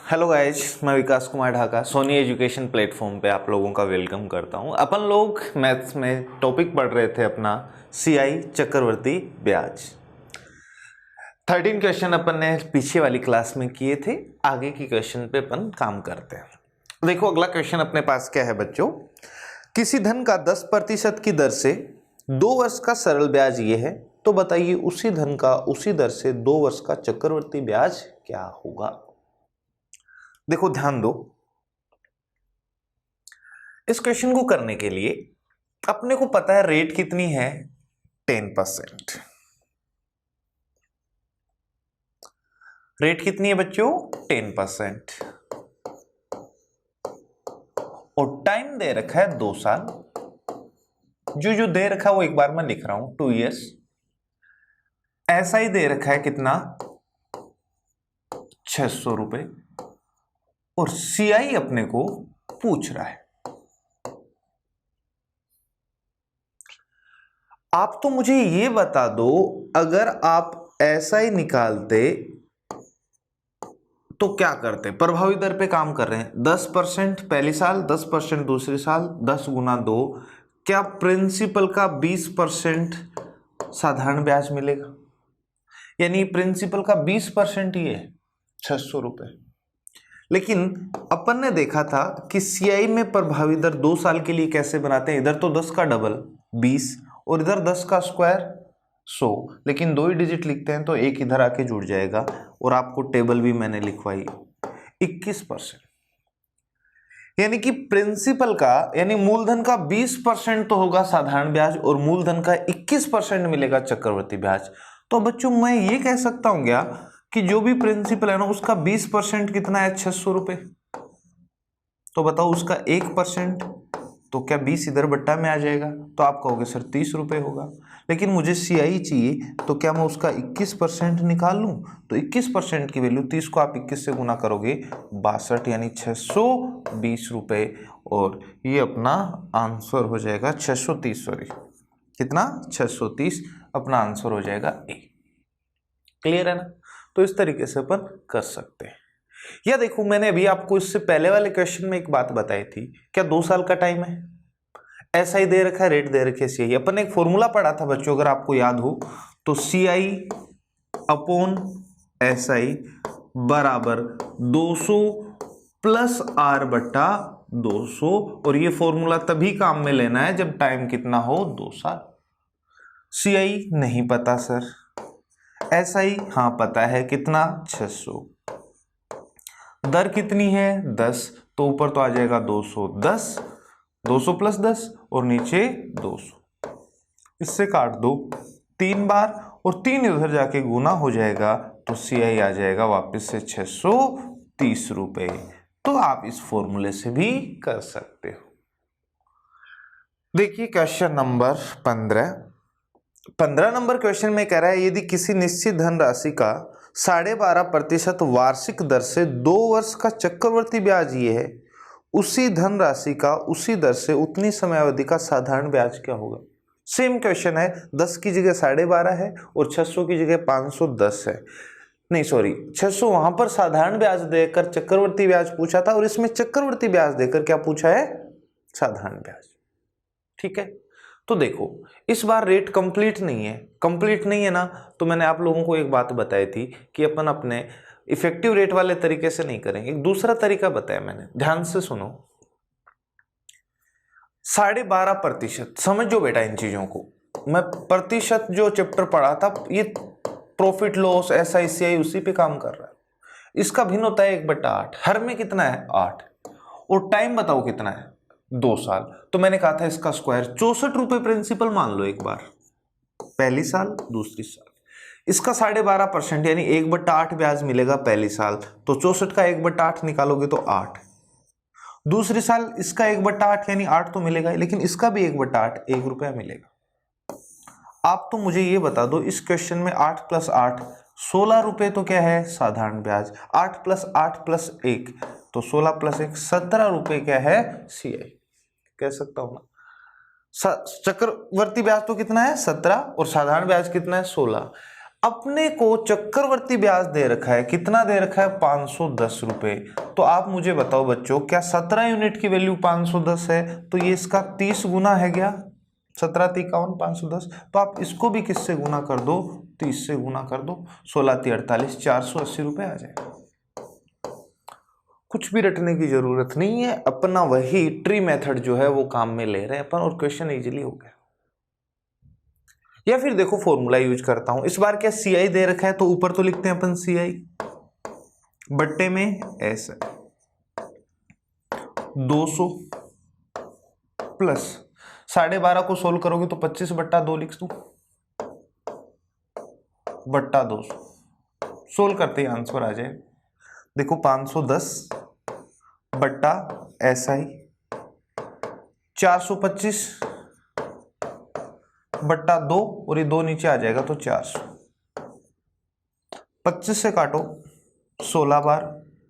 Hello guys, मैं विकास Kumar Dhaka Soni education platform पे आप लोगों का वेलकम करता हूं। अपन लोग मैथ्स में टॉपिक पढ़ रहे थे अपना सीआई चक्रवर्ती ब्याज। 13 क्वेश्चन अपन ने पीछे वाली क्लास में किए थे। आगे की क्वेश्चन पे अपन काम करते हैं। देखो अगला क्वेश्चन अपने पास क्या है बच्चों। किसी धन का 10% की दर से 2 वर्ष का सरल ब्याज ये है, तो बताइए उसी धन का उसी दर से 2 वर्ष का चक्रवर्ती ब्याज क्या होगा। देखो ध्यान दो, इस क्वेश्चन को करने के लिए अपने को पता है रेट कितनी है 10%। रेट कितनी है बच्चों 10%। और टाइम दे रखा है 2 साल। जो दे रखा है वो एक बार मैं लिख रहा हूं 2 इयर्स। ऐसा ही दे रखा है कितना 600 रुपए। और सीआई अपने को पूछ रहा है। आप तो मुझे ये बता दो, अगर आप ऐसा ही निकालते तो क्या करते। प्रभावी दर पे काम कर रहे हैं, 10% पहली साल, 10% दूसरी साल, 10 गुना 2, क्या प्रिंसिपल का 20% साधारण ब्याज मिलेगा। यानी प्रिंसिपल का 20% ही है 600 रुपए। लेकिन अपन ने देखा था कि सीआई में प्रभावी दर 2 साल के लिए कैसे बनाते हैं। इधर तो 10 का डबल 20 और इधर 10 का स्क्वायर 100, लेकिन 2 ही डिजिट लिखते हैं तो एक इधर आके जुड़ जाएगा। और आपको टेबल भी मैंने लिखवाई 21%। यानी कि प्रिंसिपल का यानी मूलधन का 20% तो होगा साधारण ब्याज और मूलधन का 21% मिलेगा चक्रवर्ती ब्याज। तो बच्चों मैं ये कह सकता हूं क्या कि जो भी प्रिंसिपल है ना उसका 20% कितना है 600 रुपए। तो बताओ उसका 1%, तो क्या 20 इधर बट्टा में आ जाएगा। तो आप कहोगे सर 30 रुपए होगा। लेकिन मुझे सीआई चाहिए, तो क्या मैं उसका 21% निकाल लूं। तो 21% की वैल्यू 30 को आप 21 से गुना करोगे 62, यानी 620 रुपए। और ये अपना आंसर हो जाएगा 630, सॉरी कितना 630 अपना आंसर हो जाएगा ए। क्लियर है ना। तो इस तरीके से अपन कर सकते हैं। या देखो मैंने अभी आपको इससे पहले वाले क्वेश्चन में एक बात बताई थी, क्या 2 साल का टाइम है, ऐसा ही दे रखा है, रेट दे रखे है सीआई। अपन ने एक फॉर्मूला पढ़ा था बच्चों, अगर आपको याद हो तो सीआई अपॉन एसआई बराबर 200 प्लस आर बट्टा 200। और ये फॉर्मूला तभी काम में लेना है जब टाइम कितना हो 2 साल। सीआई नहीं पता सर, एसआई हाँ पता है कितना 600, दर कितनी है 10, तो ऊपर तो आ जाएगा 210, 200 प्लस 10 और नीचे 200। इससे काट दो 3 बार और 3 इधर जाके गुना हो जाएगा, तो सीआई आ जाएगा वापस से 630 रुपए। तो आप इस फॉर्मूले से भी कर सकते हो। देखिए क्वेश्चन नंबर 15 नंबर क्वेश्चन में कह रहा है यदि किसी निश्चित धनराशि का 12.5% वार्षिक दर से 2 वर्ष का चक्रवर्ती ब्याज ये है, उसी धनराशि का उसी दर से उतनी समयावधि का साधारण ब्याज क्या होगा। सेम क्वेश्चन है, 10 की जगह 12.5 है और 600 की जगह 510 है। नहीं सॉरी, 600 वहां पर साधारण ब्याज देकर चक्रवर्ती ब्याज पूछा था और इसमें चक्रवर्ती ब्याज देकर क्या पूछा है साधारण ब्याज। ठीक है, तो देखो इस बार रेट कंप्लीट नहीं है। कंप्लीट नहीं है ना, तो मैंने आप लोगों को एक बात बताई थी कि अपन अपने इफेक्टिव रेट वाले तरीके से नहीं करेंगे। एक दूसरा तरीका बताया मैंने, ध्यान से सुनो। 12.5% समझो बेटा इन चीजों को। मैं प्रतिशत जो चैप्टर पढ़ा था ये प्रॉफिट लॉस एसआईसीआई उसी पे काम कर रहा है। इसका भिन्न होता है 1/8, हर में कितना है 8। और टाइम बताओ कितना है 2 साल। तो मैंने कहा था इसका स्क्वायर 64 रुपए प्रिंसिपल मान लो एक बार, पहली साल दूसरी साल। इसका 12.5% यानी 1/8 ब्याज मिलेगा पहली साल, तो 64 का 1/8 निकालोगे तो 8। दूसरी साल इसका 1/8 यानी 8 तो मिलेगा, लेकिन इसका भी 1/8 1 रुपया मिलेगा। आप तो मुझे ये बता दो इस क्वेश्चन में 8 + 8 16 रुपए तो क्या है साधारण ब्याज। 8 + 8 + 1 तो 16 + 1 17 रुपए क्या है सीआई। कह सकता हूं ना। चक्रवर्ती ब्याज तो कितना है 17 और साधारण ब्याज कितना है 16। अपने को चक्रवर्ती ब्याज दे रखा है, कितना दे रखा है 510 रुपए। तो आप मुझे बताओ बच्चों, क्या 17 यूनिट की वैल्यू 510 है, तो ये इसका 30 गुना है क्या, 17 × 51 510। तो आप इसको भी किससे गुना कर दो, 30 से गुना कर दो, 16 × 48 480 रुपए आ जाएगा। कुछ भी रटने की जरूरत नहीं है, अपना वही ट्री मेथड जो है वो काम में ले रहे हैं अपन, और क्वेश्चन इजीली हो गया। या फिर देखो फॉर्मूला यूज करता हूं, इस बार क्या CI दे रखा है, तो ऊपर तो लिखते हैं अपन CI बट्टे में S है 200 प्लस 12.5 को सोल्व करोगे तो 25/2 लिख दूं, बट्टा 200 सोल्व करते ही आंसर आ जाए। देखो 510 बट्टा SI 425 बट्टा 2, और ये 2 नीचे आ जाएगा तो 400। 25 से काटो 16 बार,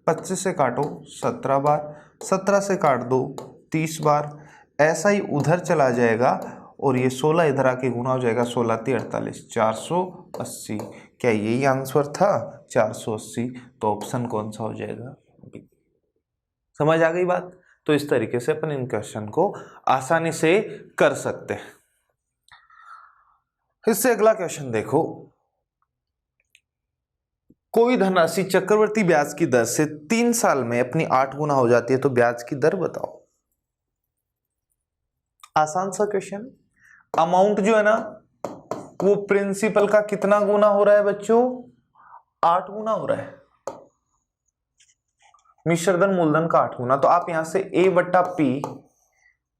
25 से काटो 17 बार, 17 से काट दो 30 बार, ऐसा ही उधर चला जाएगा, और ये 16 इधर आके गुना हो जाएगा, 16 × 48 480। क्या यही आंसर था 480? तो ऑप्शन कौन सा हो जाएगा, बी। समझ आ गई बात? तो इस तरीके से अपन इन क्वेश्चन को आसानी से कर सकते हैं। इससे अगला क्वेश्चन देखो, कोई धनराशि चक्रवर्ती ब्याज की दर से 3 साल में अपनी 8 गुना हो जाती है, तो ब्याज की दर बताओ। आसान सा क्वेश्चन। अमाउंट जो है ना वो प्रिंसिपल का कितना गुना हो रहा है बच्चों, 8 गुना हो रहा है। मिश्रधन मूलधन का 8 गुना, तो आप यहां से A/P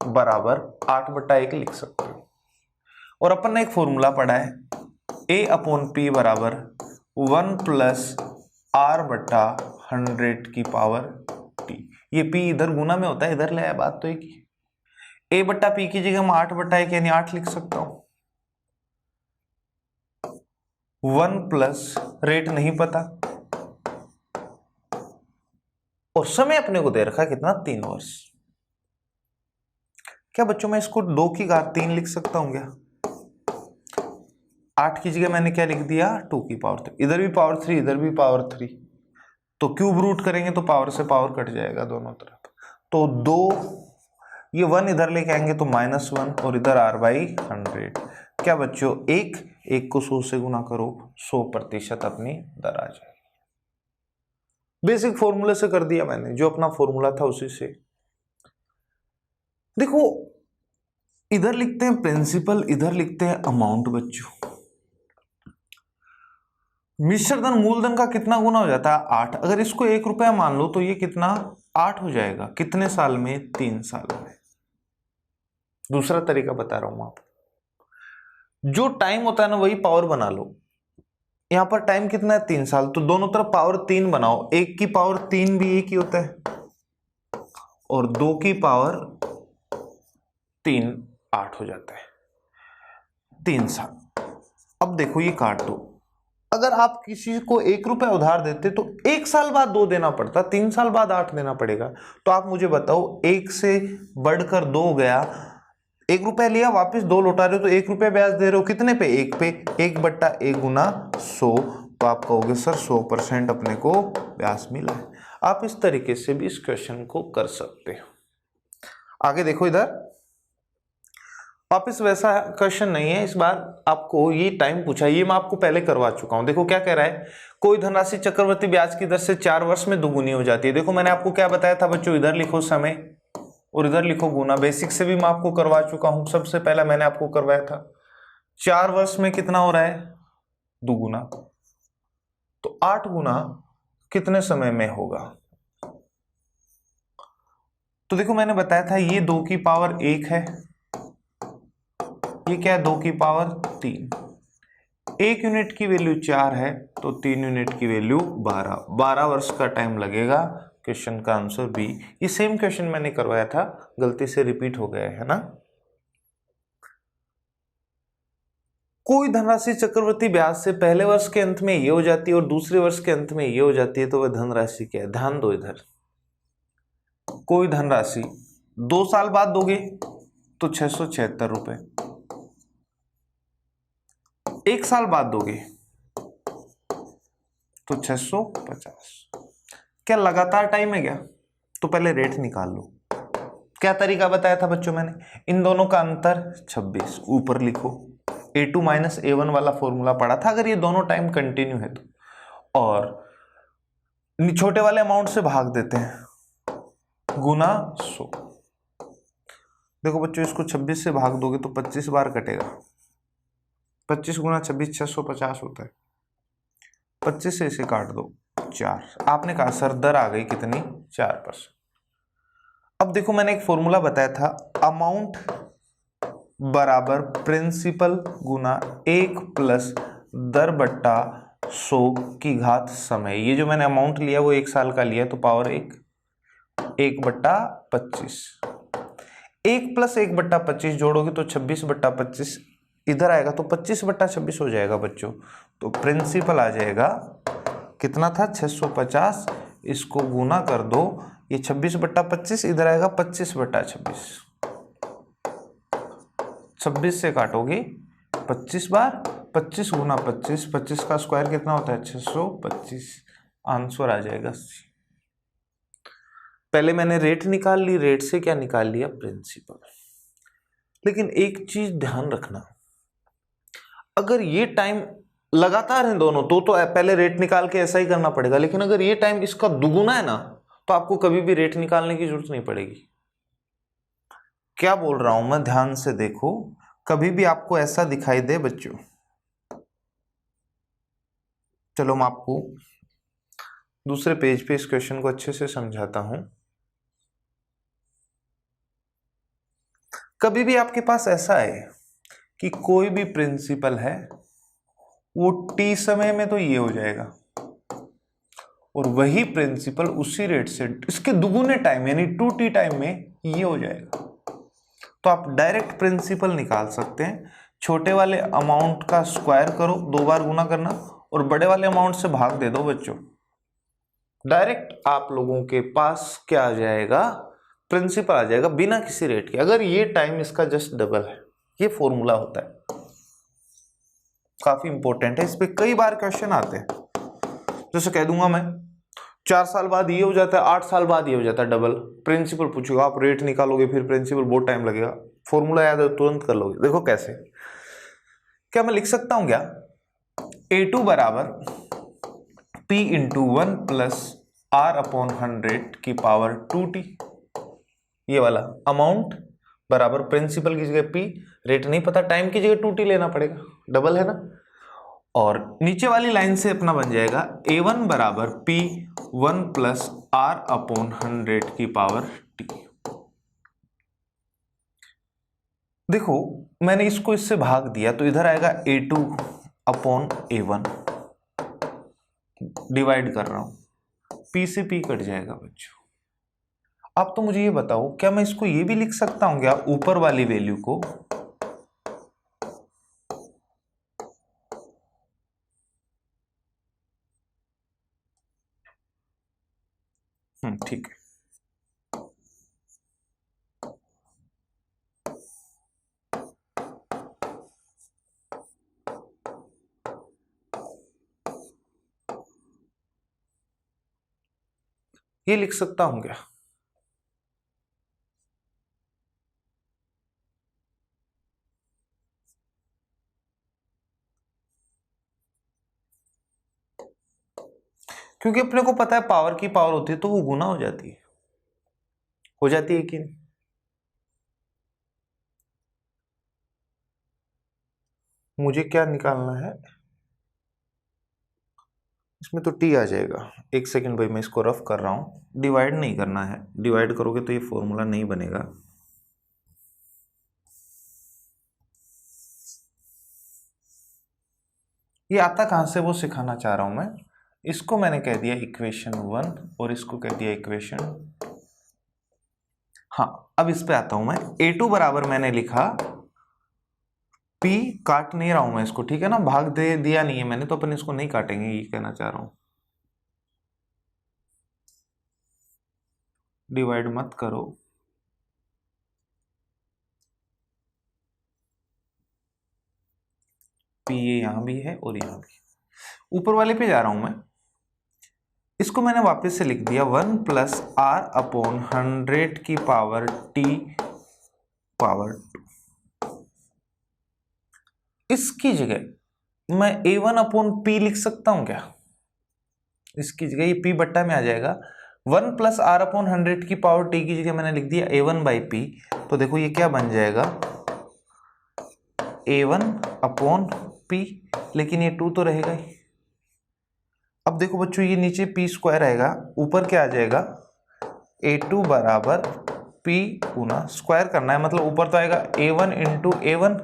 बराबर 8/1 लिख सकते हो। और अपन ने एक फॉर्मूला पढ़ा है, A/P बराबर 1 + R/100 ये P इधर गुना में होता है, इधर ले आया, बात तो एक ही। A/P की जगह मैं 8/1 यानी 8 लिख सकता हूं। 1 प्लस रेट नहीं पता, और समय अपने को दे रखा है कितना, 3 वर्ष। क्या बच्चों मैं इसको 2 की घात 3 लिख सकता हूं क्या? 8 की जगह मैंने क्या लिख दिया, 2 की पावर 3, इधर भी पावर 3 इधर भी पावर 3, तो क्यूब रूट करेंगे तो पावर से पावर कट जाएगा दोनों तरफ, तो 2, ये 1 इधर लेके आएंगे तो -1, और इधर R/100। क्या बच्चों, एक को 100 से गुना करो, 100% अपनी दर आ जाएगी। बेसिक फॉर्मूले से कर दिया मैंने, जो अपना फॉर्मूला था उसी से। देखो इधर लिखते हैं प्रिंसिपल, इधर लिखते हैं अमाउंट। बच्चों मिश्रधन मूलधन का कितना गुना हो जाता है, 8। अगर इसको 1 रुपया मान लो तो ये कितना, 8 हो जाएगा। कितने साल में, 3 साल में। दूसरा तरीका बता रहा हूं आपको, जो टाइम होता है ना वही पावर बना लो। यहां पर टाइम कितना है, 3 साल, तो दोनों तरफ पावर 3 बनाओ। 1 की पावर 3 भी 1 ही होता है, और 2 की पावर 3 8 हो जाता है। 3 साल। अब देखो ये काट दो, अगर आप किसी को 1 रुपया उधार देते तो 1 साल बाद 2 देना पड़ता, 3 साल बाद 8 देना पड़ेगा। तो आप मुझे बताओ, 1 से बढ़कर 2 गया, 1 रुपया लिया वापस 2 लौटा रहे हो, तो 1 रुपया ब्याज दे रहे हो कितने पे, 1 पे। 1/1 गुना 100, तो आप कहोगे सर 100% अपने को ब्याज मिला है। आप इस तरीके से भी इस क्वेश्चन को कर सकते हो। आगे देखो, इधर वापिस वैसा क्वेश्चन नहीं है, इस बार आपको ये टाइम पूछा, ये मैं आपको पहले करवा चुका हूं। देखो क्या कह रहा है, कोई धनराशि चक्रवर्ती ब्याज की दर से 4 वर्ष में दोगुनी हो जाती है। देखो मैंने आपको क्या बताया था बच्चों, इधर लिखो समय और इधर लिखो गुना। बेसिक से भी मैं आपको करवा चुका हूं, सबसे पहला मैंने आपको करवाया था। 4 वर्ष में कितना हो रहा है, दोगुना, तो 8 गुना कितने समय में होगा। तो देखो मैंने बताया था ये 2 की पावर 1 है, ये क्या है 2 की पावर 3। 1 यूनिट की वैल्यू 4 है, तो 3 यूनिट की वैल्यू 12 वर्ष का टाइम लगेगा। क्वेश्चन का आंसर बी। ये सेम क्वेश्चन मैंने करवाया था, गलती से रिपीट हो गया है ना। कोई धनराशि चक्रवर्ती ब्याज से पहले वर्ष के अंत में ये हो जाती है और दूसरे वर्ष के अंत में ये हो जाती है, तो वह धनराशि क्या है। ध्यान दो, इधर कोई धनराशि 2 साल बाद दोगे तो 676 रुपए, 1 साल बाद दोगे तो 650। क्या लगातार टाइम है क्या? तो पहले रेट निकाल लो। क्या तरीका बताया था बच्चों मैंने? इन दोनों का अंतर 26, ऊपर लिखो। A2 माइनस A1 वाला फॉर्मूला पढ़ा था, अगर ये दोनों टाइम कंटिन्यू है तो। और छोटे वाले अमाउंट से भाग देते हैं, गुना 100। देखो बच्चों, इसको 26 से भाग दोगे तो 25 बार कटेगा। 25 गुना 26 650 होता है। 25 से इसे काट दो 4। आपने कहा सर दर आ गई कितनी? 4%। अब देखो मैंने एक फॉर्मूला बताया था, अमाउंट बराबर प्रिंसिपल गुना 1 प्लस दर बट्टा 100 की घात समय। ये जो मैंने अमाउंट लिया वो 1 साल का लिया, तो पावर 1 बट्टा 25। 1 प्लस 1 बट्टा 25 जोड़ोगे तो 26 बट्टा 25 इधर आएगा, तो 25 बट्टा 26 हो जाएगा बच्चों। तो प्रिंसिपल आ जाएगा, कितना था? 650। इसको गुना कर दो, ये 26 बट्टा 25 इधर आएगा 25 बट्टा 26। 26 से काटोगे 25 बार, 25 गुना 25, 25 का स्क्वायर कितना होता है? 625। आंसर आ जाएगा 80। पहले मैंने रेट निकाल ली, रेट से क्या निकाल लिया? प्रिंसिपल। लेकिन एक चीज ध्यान रखना, अगर ये टाइम लगातार है दोनों तो पहले रेट निकाल के ऐसा ही करना पड़ेगा। लेकिन अगर ये टाइम इसका दुगुना है ना, तो आपको कभी भी रेट निकालने की जरूरत नहीं पड़ेगी। क्या बोल रहा हूं मैं, ध्यान से देखो। कभी भी आपको ऐसा दिखाई दे बच्चों, चलो मैं आपको दूसरे पेज पे इस क्वेश्चन को अच्छे से समझाता हूं। कभी भी आपके पास ऐसा है कि कोई भी प्रिंसिपल है, वो टी समय में तो ये हो जाएगा, और वही प्रिंसिपल उसी रेट से इसके दुगुने टाइम यानी 2t टाइम में ये हो जाएगा। तो आप डायरेक्ट प्रिंसिपल निकाल सकते हैं। छोटे वाले अमाउंट का स्क्वायर करो, 2 बार गुना करना, और बड़े वाले अमाउंट से भाग दे दो बच्चों। डायरेक्ट आप लोगों के पास क्या आ जाएगा? प्रिंसिपल आ जाएगा बिना किसी रेट के, अगर ये टाइम इसका जस्ट डबल है। ये फॉर्मूला होता है, काफी इंपॉर्टेंट है, इस पे कई बार क्वेश्चन आते हैं। जैसे कह दूंगा मैं 4 साल बाद ये हो जाता है, 8 साल बाद ये हो जाता है डबल। प्रिंसिपल पूछेगा, आप रेट निकालोगे, फिर प्रिंसिपल बहुत टाइम लगेगा। फॉर्मूला याद है तुरंत कर लोगे। देखो कैसे, क्या मैं लिख सकता हूं क्या? A2 बराबर P into 1 plus R upon 100 की पावर 2t। ये वाला अमाउंट बराबर प्रिंसिपल की जगह P, रेट नहीं पता, टाइम की जगह 2t लेना पड़ेगा, डबल है ना। और नीचे वाली लाइन से अपना बन जाएगा A1 बराबर P1 प्लस R अपॉन 100 की पावर t। देखो मैंने इसको इससे भाग दिया, तो इधर आएगा A2 अपॉन A1, डिवाइड कर रहा हूं, P से P कट जाएगा बच्चों। अब तो मुझे ये बताओ, क्या मैं इसको ये भी लिख सकता हूं क्या, ऊपर वाली वैल्यू को? ठीक है। ये लिख सकता हूं क्या? क्योंकि अपने को पता है पावर की पावर होती है तो वो गुना हो जाती है, कि नहीं? मुझे क्या निकालना है इसमें, तो टी आ जाएगा। एक सेकंड भाई, मैं इसको रफ कर रहा हूं, डिवाइड नहीं करना है, डिवाइड करोगे तो ये फॉर्मूला नहीं बनेगा। ये आता कहां से वो सिखाना चाह रहा हूं मैं। इसको मैंने कह दिया इक्वेशन 1 और इसको कह दिया इक्वेशन। हाँ, अब इस पे आता हूं मैं। A2 बराबर मैंने लिखा, P काट नहीं रहा हूं मैं इसको, ठीक है ना, भाग दे दिया नहीं है मैंने, तो अपन इसको नहीं काटेंगे, ये कहना चाह रहा हूं। डिवाइड मत करो, P ये यहां भी है और यहां भी। ऊपर वाले पे जा रहा हूं मैं, इसको मैंने वापस से लिख दिया 1 प्लस आर अपॉन 100 की पावर टी पावर 2। इसकी जगह मैं a1 अपॉन पी लिख सकता हूं क्या? इसकी जगह ये पी बट्टा में आ जाएगा। 1 प्लस आर अपॉन 100 की पावर टी की जगह मैंने लिख दिया a1 बाई पी। तो देखो ये क्या बन जाएगा, a1 अपॉन पी, लेकिन ये 2 तो रहेगा ही। अब देखो बच्चों, ये नीचे पी स्क्वायर आएगा, ऊपर क्या आ जाएगा, a2 बराबर पी गुना स्क्वायर करना है, मतलब ऊपर तो आएगा a1 इंटू a1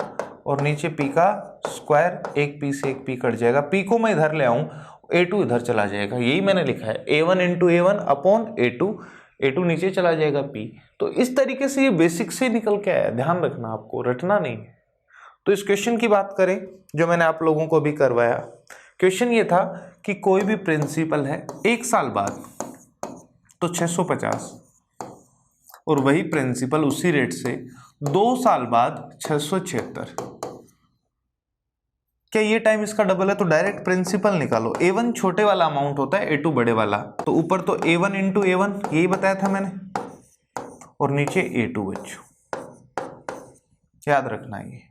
और नीचे p का स्क्वायर, एक p से एक p कट जाएगा, p को मैं इधर ले आऊं, a2 इधर चला जाएगा, यही मैंने लिखा है a1 into a1 upon a2 नीचे चला जाएगा p। तो इस तरीके से ये बेसिक से निकल के आया, ध्यान रखना, आपको रटना नहीं है। तो इस क्वेश्चन की बात करें जो मैंने आप लोगों को भी करवाया, क्वेश्चन ये था कि कोई भी प्रिंसिपल है 1 साल बाद तो 650, और वही प्रिंसिपल उसी रेट से 2 साल बाद 676। क्या ये टाइम इसका डबल है? तो डायरेक्ट प्रिंसिपल निकालो। a1 छोटे वाला अमाउंट होता है, a2 बड़े वाला, तो ऊपर तो a1 इंटू a1 यही बताया था मैंने, और नीचे a2 बच्चों, याद रखना। ये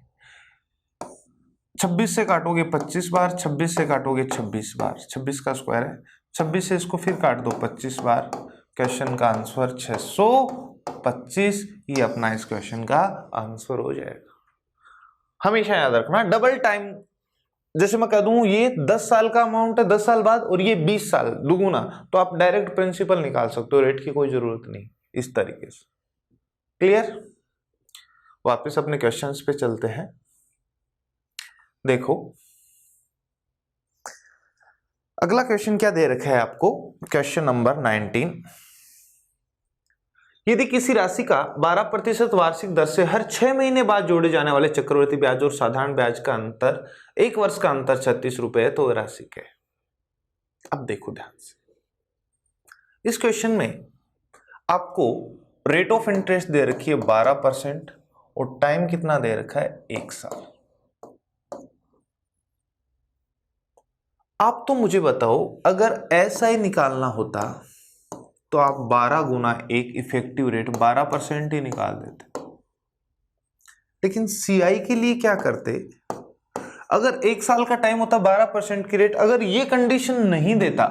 26 से काटोगे 25 बार, 26 से काटोगे 26 बार, 26 का स्क्वायर है, 26 से इसको फिर काट दो 25 बार, क्वेश्चन का आंसर 625। ये अपना इस क्वेश्चन का आंसर हो जाएगा। हमेशा याद रखना, डबल टाइम, जैसे मैं कह दूं ये 10 साल का अमाउंट है 10 साल बाद, और ये 20 साल दुगुना, तो आप डायरेक्ट प्रिंसिपल निकाल सकते हो, रेट की कोई जरूरत नहीं। इस तरीके से क्लियर। वापस अपने क्वेश्चंस पे चलते हैं। देखो अगला क्वेश्चन क्या दे रखा है आपको, क्वेश्चन नंबर 19। यदि किसी राशि का 12% वार्षिक दर से हर 6 महीने बाद जोड़े जाने वाले चक्रवृद्धि ब्याज और साधारण ब्याज का अंतर 1 वर्ष का अंतर 36 रुपए है, तो वह राशि क्या है? अब देखो ध्यान से, इस क्वेश्चन में आपको रेट ऑफ इंटरेस्ट दे रखी है 12% और टाइम कितना दे रखा है 1 साल। आप तो मुझे बताओ, अगर ऐसा ही निकालना होता तो आप 12 गुना 1 इफेक्टिव रेट 12% ही निकाल देते, लेकिन सीआई के लिए क्या करते, अगर 1 साल का टाइम होता 12% की रेट, अगर ये कंडीशन नहीं देता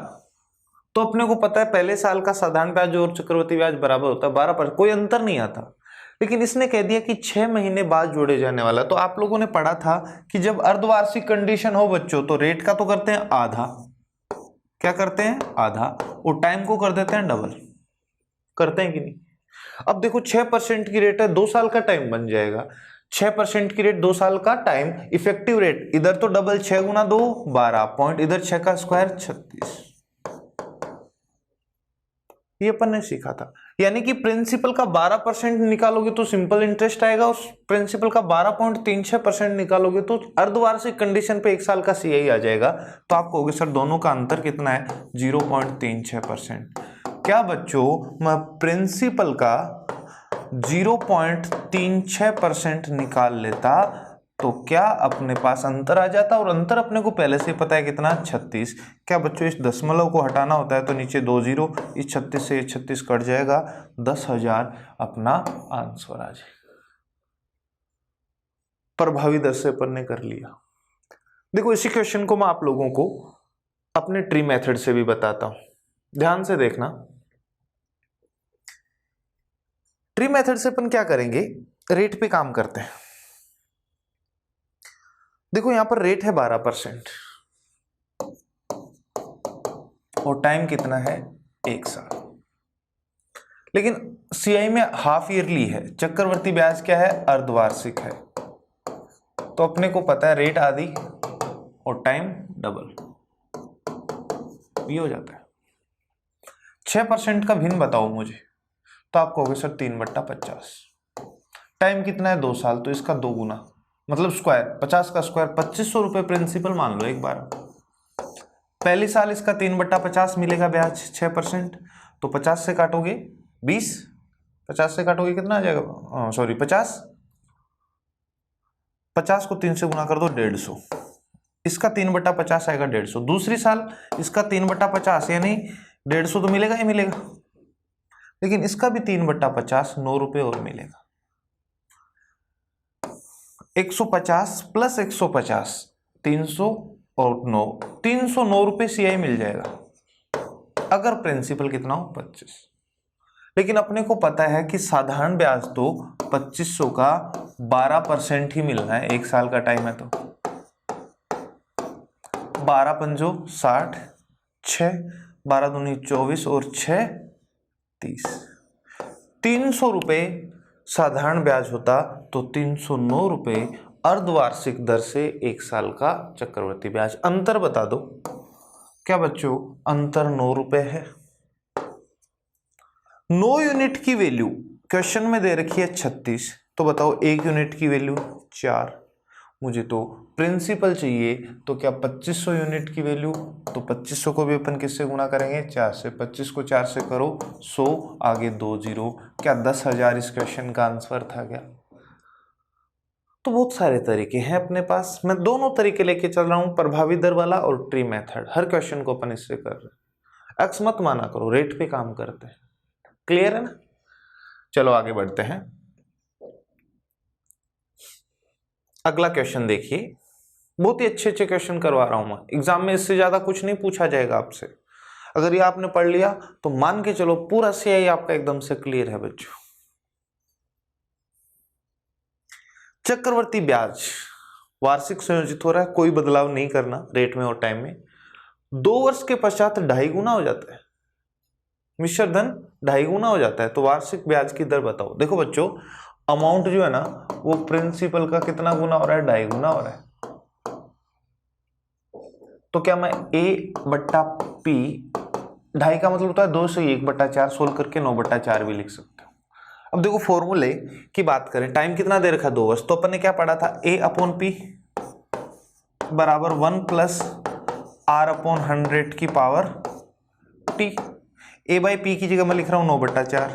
तो अपने को पता है पहले साल का साधारण ब्याज और चक्रवृद्धि ब्याज बराबर होता है 12%, कोई अंतर नहीं आता। लेकिन इसने कह दिया कि 6 महीने बाद जोड़े जाने वाला। तो आप लोगों ने पढ़ा था कि जब अर्धवार्षिक कंडीशन हो बच्चों, तो रेट का तो करते हैं आधा, क्या करते हैं आधा, और टाइम को कर देते हैं डबल, करते हैं कि नहीं? अब देखो 6% की रेट है, 2 साल का टाइम बन जाएगा, 6% की रेट 2 साल का टाइम, इफेक्टिव रेट इधर तो डबल, 6 गुना 2 12 पॉइंट, इधर 6 का स्क्वायर 36। ये अपन ने सीखा था, यानी कि प्रिंसिपल का 12% निकालोगे तो सिंपल इंटरेस्ट आएगा, और प्रिंसिपल का 12.36% निकालोगे तो अर्धवार्षिक कंडीशन पे 1 साल का सीआई आ जाएगा। तो आप कहोगे सर दोनों का अंतर कितना है? 0.36%। क्या बच्चों, मैं प्रिंसिपल का 0.36% निकाल लेता तो क्या अपने पास अंतर आ जाता, और अंतर अपने को पहले से पता है कितना, 36। क्या बच्चों इस दशमलव को हटाना होता है तो नीचे 2 जीरो, इस 36 से 36 कट जाएगा, 10,000 अपना आंसर आ जाएगा। प्रभावी दर से अपन ने कर लिया। देखो इसी क्वेश्चन को मैं आप लोगों को अपने ट्री मेथड से भी बताता हूं, ध्यान से देखना। ट्री मेथड से अपन क्या करेंगे, रेट पे काम करते हैं। देखो यहां पर रेट है 12% और टाइम कितना है 1 साल, लेकिन सीआई में हाफ ईयरली है, चक्रवर्ती ब्याज क्या है, अर्धवार्षिक है, तो अपने को पता है रेट आधी और टाइम डबल, ये हो जाता है। 6% का भिन्न बताओ मुझे, तो आप कहोगे सर 3/50, टाइम कितना है 2 साल, तो इसका 2 गुना, मतलब स्क्वायर, 50 का स्क्वायर 2500 रुपए प्रिंसिपल मान लो एक बार। पहली साल इसका 3/50 मिलेगा ब्याज 6%, तो 50 से काटोगे 20, 50 से काटोगे कितना आ जाएगा, सॉरी 50 को 3 से गुना कर दो 150, इसका 3/50 आएगा 150। दूसरी साल इसका 3/50 यानी 150 तो मिलेगा ही मिलेगा, लेकिन इसका भी 3/50 9 रुपए और मिलेगा। 150 प्लस 150 300 और 9 309 रुपए CI मिल जाएगा अगर प्रिंसिपल कितना हो 25। लेकिन अपने को पता है कि साधारण ब्याज तो 2500 का 12% ही मिलना है, एक साल का टाइम है तो 12 पंजो 60, 6 12 दूनी 24 और 6 30। 300 रुपये साधारण ब्याज होता तो 309 रुपये अर्धवार्षिक दर से एक साल का चक्रवृद्धि ब्याज। अंतर बता दो क्या बच्चों, अंतर 9 रुपये है। 9 यूनिट की वैल्यू क्वेश्चन में दे रखी है 36, तो बताओ 1 यूनिट की वैल्यू 4। मुझे तो प्रिंसिपल चाहिए, तो क्या 2500 यूनिट की वैल्यू, तो 2500 को भी अपन किससे गुणा करेंगे 4 से। 25 को 4 से करो 100, आगे 2 जीरो, क्या 10,000 इस क्वेश्चन का आंसर था क्या? तो बहुत सारे तरीके हैं अपने पास, मैं दोनों तरीके लेके चल रहा हूं, प्रभावी दर वाला और ट्री मेथड। हर क्वेश्चन को अपन इससे कर रहे हैं, एक्स मत माना करो, रेट पे काम करते हैं। क्लियर है ना? चलो आगे बढ़ते हैं। अगला क्वेश्चन देखिए, बहुत ही अच्छे क्वेश्चन करवा रहा हूं मैं, एग्जाम में इससे ज्यादा कुछ नहीं पूछा जाएगा आपसे। अगर ये आपने पढ़ लिया तो मान के चलो पूरा CI आपका एकदम से क्लियर है बच्चों। चक्रवर्ती ब्याज वार्षिक संयोजित हो रहा है, कोई बदलाव नहीं करना रेट में और टाइम में। 2 वर्ष के पश्चात 2.5 गुना हो जाता है, मिश्र धन 2.5 गुना हो जाता है, तो वार्षिक ब्याज की दर बताओ। देखो बच्चों, अमाउंट जो है ना वो प्रिंसिपल का कितना गुना हो रहा है, 2.5 गुना हो रहा है। तो क्या मैं A/P 2.5 का मतलब होता है 2 से 1/4 सोल्व करके 9/4 भी लिख सकते हो। अब देखो फॉर्मूले की बात करें, टाइम कितना दे रखा 2 वर्ष, तो अपन ने क्या पढ़ा था, A/P बराबर 1 + R/100 की पावर T। A/P की जगह मैं लिख रहा हूं 9/4।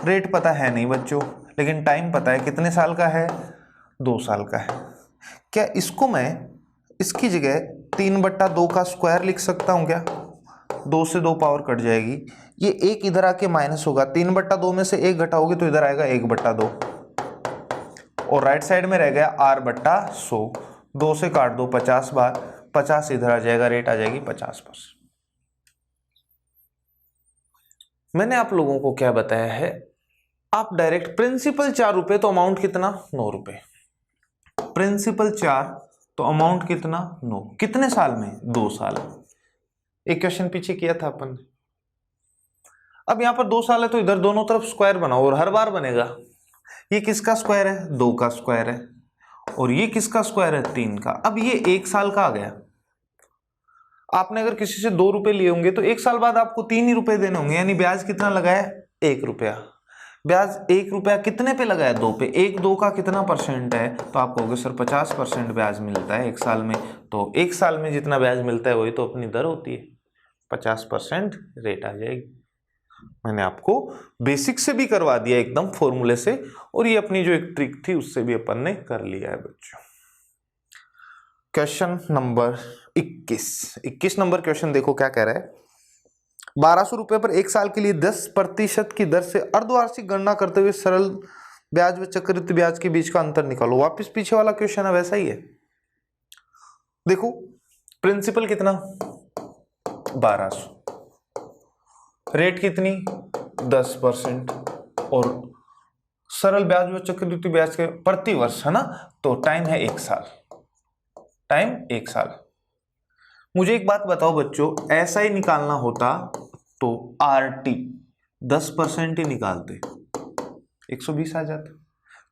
रेट पता है नहीं बच्चों, लेकिन टाइम पता है, कितने साल का है 2 साल का है। क्या इसको मैं इसकी जगह 3/2 का स्क्वायर लिख सकता हूं क्या? 2 से 2 पावर कट जाएगी, ये 1 इधर आके माइनस होगा, 3/2 में से 1 घटाओगे तो इधर आएगा 1/2 और राइट साइड में रह गया R/100। 2 से काट दो 50 बार, 50 इधर आ जाएगा, रेट आ जाएगी 50%। मैंने आप लोगों को क्या बताया है, आप डायरेक्ट प्रिंसिपल 4 रुपए तो अमाउंट कितना 9 रुपए, प्रिंसिपल 4 तो अमाउंट कितना 9, कितने साल में 2 साल। एक क्वेश्चन पीछे किया था अपन ने। अब यहां पर 2 साल है तो इधर दोनों तरफ स्क्वायर बनाओ और हर बार बनेगा। ये किसका स्क्वायर है, 2 का स्क्वायर है, और ये किसका स्क्वायर है 3 का। अब ये 1 साल का आ गया। आपने अगर किसी से 2 रुपए लिए होंगे तो 1 साल बाद आपको 3 ही रुपए देने होंगे, यानी ब्याज कितना लगाया 1 रुपया। ब्याज 1 रुपया कितने पे लगाया 2 पे, 1/2 का कितना परसेंट है, तो आप कहोगे सर 50% ब्याज मिलता है 1 साल में, तो 1 साल में जितना ब्याज मिलता है वही तो अपनी दर होती है, 50% रेट आ जाएगी। मैंने आपको बेसिक से भी करवा दिया एकदम फॉर्मूले से, और ये अपनी जो एक ट्रिक थी उससे भी अपन ने कर लिया है बच्चों। क्वेश्चन नंबर 21 नंबर क्वेश्चन देखो क्या कह रहा है। 1200 रुपए पर 1 साल के लिए 10% की दर से अर्धवार्षिक गणना करते हुए सरल ब्याज व चक्रवृद्धि ब्याज के बीच का अंतर निकालो। वापस पीछे वाला क्वेश्चन है वैसा ही है। देखो प्रिंसिपल कितना 1200, रेट कितनी 10% और सरल ब्याज व चक्रवृद्धि ब्याज के प्रति वर्ष है ना, तो टाइम है 1 साल, टाइम 1 साल। मुझे एक बात बताओ बच्चों, ऐसा ही निकालना होता तो RT 10% ही निकालते, 120 आ जाता।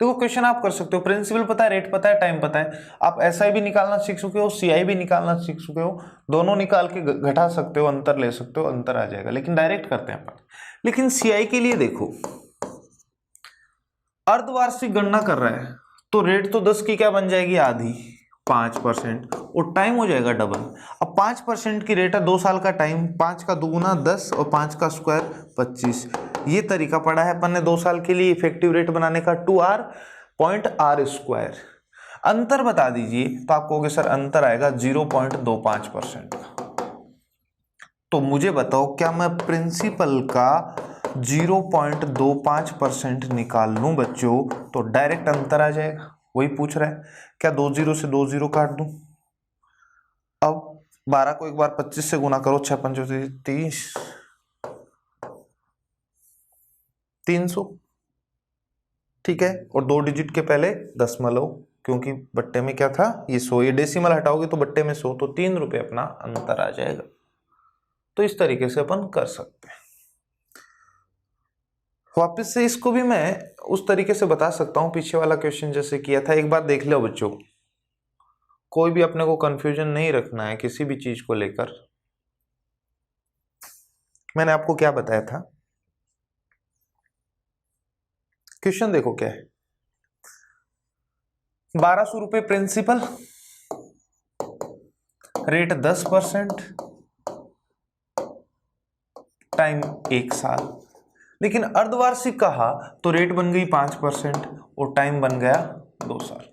देखो क्वेश्चन आप कर सकते हो, प्रिंसिपल पता है, रेट पता है, टाइम पता है, आप SI भी निकालना सीख चुके हो, CI भी निकालना सीख चुके हो, दोनों निकाल के घटा सकते हो, अंतर ले सकते हो, अंतर आ जाएगा। लेकिन डायरेक्ट करते हैं अपन। लेकिन CI के लिए देखो, अर्धवार्षिक गणना कर रहा है तो रेट तो 10 की क्या बन जाएगी आधी, 5%, और टाइम हो जाएगा डबल। अब 5% की रेट है, 2 साल का टाइम, 5 का दुगुना 10 और 5 का स्क्वायर 25। ये तरीका पढ़ा है अपन ने 2 साल के लिए इफेक्टिव रेट बनाने का, 2R.R²। अंतर बता दीजिए, तो आप कहोगे सर अंतर आएगा 0.25% का। तो मुझे बताओ क्या मैं प्रिंसिपल का 0.25% निकाल लूं बच्चों तो डायरेक्ट अंतर आ जाएगा। वही पूछ रहा है, क्या 2 0 से 2 0 काट दूं। अब 12 को एक बार 25 से गुना करो, 6 5 30, 300, ठीक है। और 2 डिजिट के पहले दशमलव, क्योंकि बट्टे में क्या था ये 100, ये डेसिमल हटाओगे तो बट्टे में 100, तो 3 रुपये अपना अंतर आ जाएगा। तो इस तरीके से अपन कर सकते हैं। वापस से इसको भी मैं उस तरीके से बता सकता हूं, पीछे वाला क्वेश्चन जैसे किया था, एक बार देख लो बच्चों। कोई भी अपने को कंफ्यूजन नहीं रखना है किसी भी चीज को लेकर। मैंने आपको क्या बताया था, क्वेश्चन देखो क्या है। 1200 रुपए प्रिंसिपल, रेट 10%, टाइम 1 साल। लेकिन अर्धवार्षिक कहा तो रेट बन गई 5% और टाइम बन गया 2 साल।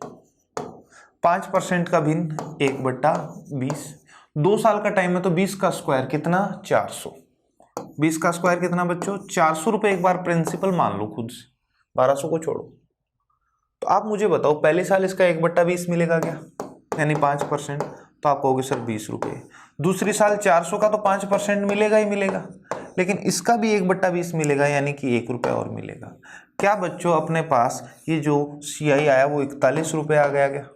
5% का भिन्न 1/20, 2 साल का टाइम है तो 20 का स्क्वायर कितना 400। 20 का स्क्वायर कितना बच्चों 400 रुपए एक बार प्रिंसिपल मान लो खुद से, 1200 को छोड़ो। तो आप मुझे बताओ पहले साल इसका 1/20 मिलेगा क्या, यानी 5%, तो आप कहोगे सर 20 रुपये। दूसरी साल 400 का तो 5% मिलेगा ही मिलेगा, लेकिन इसका भी 1/20 मिलेगा, यानी कि 1 रुपया और मिलेगा। क्या बच्चों अपने पास ये जो CI आया वो 41 रुपये आ गया क्या।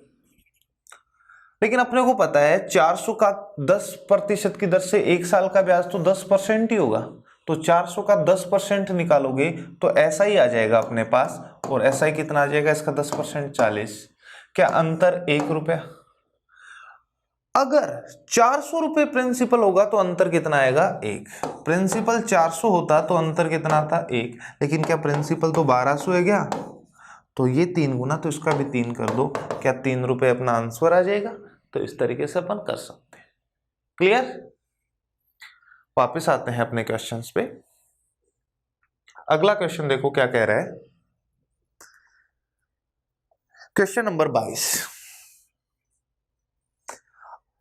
लेकिन अपने को पता है 400 का 10% की दर से 1 साल का ब्याज तो 10% ही होगा, तो 400 का 10% निकालोगे तो ऐसा ही आ जाएगा अपने पास। और ऐसा ही कितना आ जाएगा इसका 10% 40। क्या अंतर 1 रुपया। अगर 400 रुपये प्रिंसिपल होगा तो अंतर कितना आएगा 1। प्रिंसिपल 400 होता तो अंतर कितना था 1, लेकिन क्या प्रिंसिपल तो 1200 है क्या, तो ये 3 गुना, तो इसका भी 3 कर दो, क्या 3 रुपये अपना आंसर आ जाएगा। तो इस तरीके से अपन कर सकते हैं। क्लियर। वापस आते हैं अपने क्वेश्चंस पे। अगला क्वेश्चन देखो क्या कह रहा है, क्वेश्चन नंबर 22।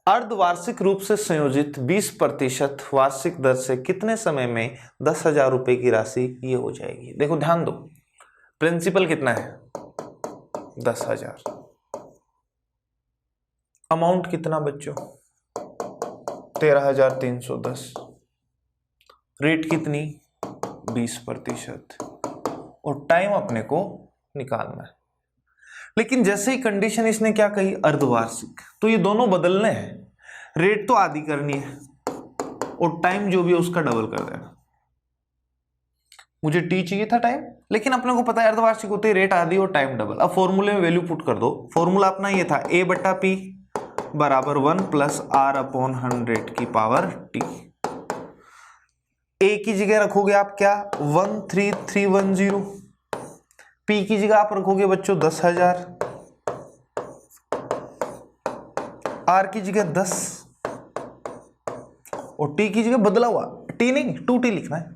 अर्धवार्षिक रूप से संयोजित 20% वार्षिक दर से कितने समय में 10,000 रुपए की राशि ये हो जाएगी। देखो ध्यान दो, प्रिंसिपल कितना है 10,000, अमाउंट कितना बच्चों 13,310, रेट कितनी 20% और टाइम अपने को निकालना है। लेकिन जैसे ही कंडीशन इसने क्या कही अर्धवार्षिक, तो ये दोनों बदलने हैं। रेट तो आधी करनी है और टाइम जो भी है उसका डबल कर देना। मुझे टी चाहिए था टाइम, लेकिन अपने को पता है अर्धवार्षिक होते ही रेट आधी और टाइम डबल। अब फॉर्मूले में वैल्यू पुट कर दो। फॉर्मूला अपना ये था A/P बराबर 1 + R/100 की पावर T। A की जगह रखोगे आप क्या 13310, P की जगह आप रखोगे बच्चों 10,000, R की जगह 10 और T की जगह बदला हुआ T नहीं 2T लिखना है।